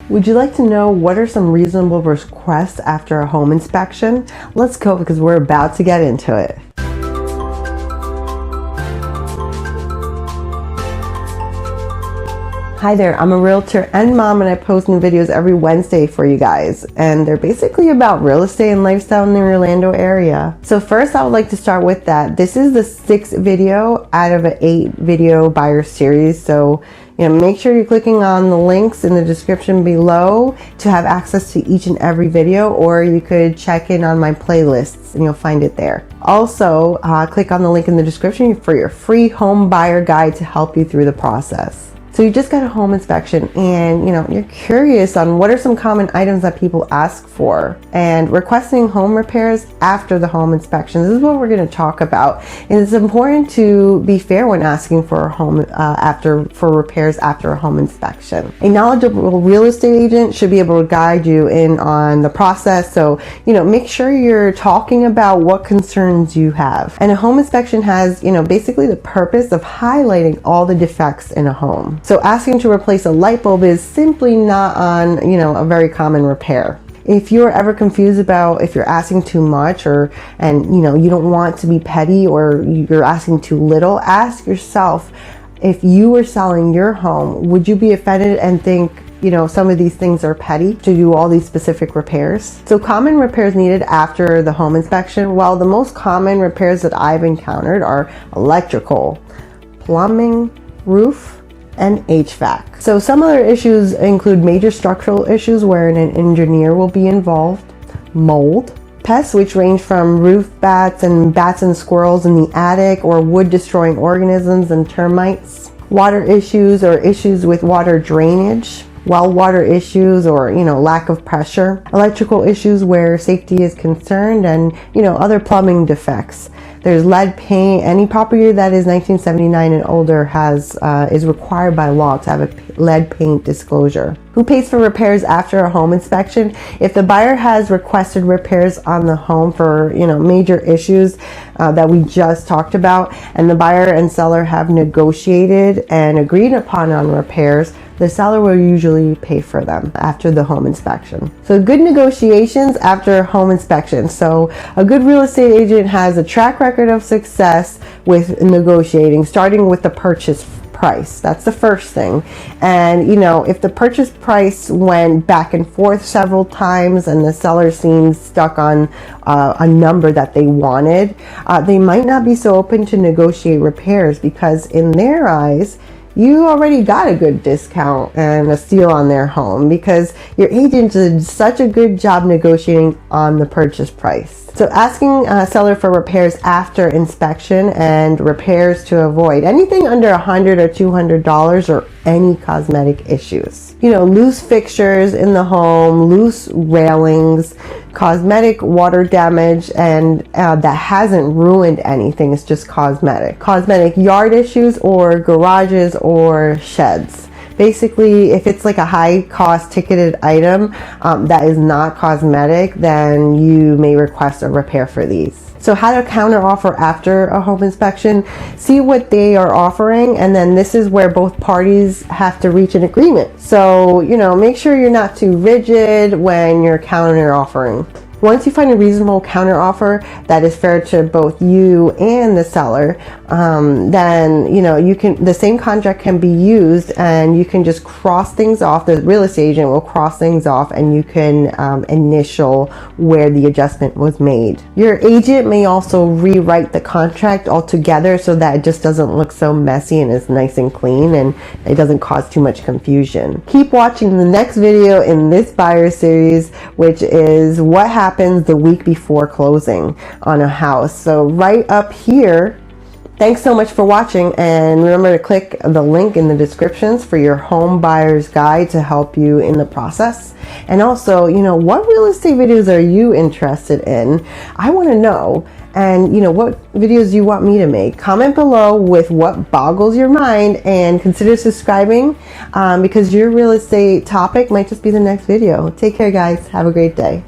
Would you like to know what are some reasonable requests after a home inspection? Let's go because we're about to get into it. Hi there, I'm a realtor and mom, and I post new videos every Wednesday for you guys, and they're basically about real estate and lifestyle in the Orlando area. So first, I would like to start with that. This is the 6th video out of an 8 video buyer series, so make sure you're clicking on the links in the description below to have access to each and every video, or you could check in on my playlists and you'll find it there. Also, click on the link in the description for your free home buyer guide to help you through the process. So you just got a home inspection and you're curious on what are some common items that people ask for, and requesting home repairs after the home inspection. This is what we're going to talk about, and it's important to be fair when asking for a home for repairs after a home inspection. A knowledgeable real estate agent should be able to guide you in on the process. So make sure you're talking about what concerns you have. And a home inspection has basically the purpose of highlighting all the defects in a home. So asking to replace a light bulb is simply not on, a very common repair. If you're ever confused about if you're asking too much and you don't want to be petty, or you're asking too little, ask yourself, if you were selling your home, would you be offended and think, some of these things are petty to do all these specific repairs? So common repairs needed after the home inspection. Well, the most common repairs that I've encountered are electrical, plumbing, roof, and HVAC. So some other issues include major structural issues where an engineer will be involved, mold, pests which range from roof bats and squirrels in the attic, or wood destroying organisms and termites, water issues or issues with water drainage, well water issues or lack of pressure, electrical issues where safety is concerned, and other plumbing defects. There's lead paint. Any property that is 1979 and older is required by law to have a lead paint disclosure. Who pays for repairs after a home inspection? If the buyer has requested repairs on the home for major issues that we just talked about, and the buyer and seller have negotiated and agreed upon on repairs, the seller will usually pay for them after the home inspection. So good negotiations after home inspection. So a good real estate agent has a track record of success with negotiating, starting with the purchase price. That's the first thing. And if the purchase price went back and forth several times and the seller seems stuck on a number that they wanted, they might not be so open to negotiate repairs, because in their eyes, you already got a good discount and a steal on their home because your agent did such a good job negotiating on the purchase price. So asking a seller for repairs after inspection, and repairs to avoid anything under $100 or $200, or any cosmetic issues. Loose fixtures in the home, loose railings, cosmetic water damage, and that hasn't ruined anything. It's just cosmetic. Cosmetic yard issues, or garages or sheds. Basically, if it's like a high cost ticketed item that is not cosmetic, then you may request a repair for these. So how to counter offer after a home inspection? See what they are offering, and then this is where both parties have to reach an agreement. So, make sure you're not too rigid when you're counter offering. Once you find a reasonable counter offer that is fair to both you and the seller, then the same contract can be used, and you can just cross things off. The real estate agent will cross things off, and you can initial where the adjustment was made. Your agent may also rewrite the contract altogether so that it just doesn't look so messy and is nice and clean, and it doesn't cause too much confusion. Keep watching the next video in this buyer series, which is what happens the week before closing on a house. So right up here. Thanks so much for watching, and remember to click the link in the descriptions for your home buyer's guide to help you in the process. And also, what real estate videos are you interested in? I want to know. And what videos do you want me to make? Comment below with what boggles your mind, and consider subscribing because your real estate topic might just be the next video. Take care, guys. Have a great day.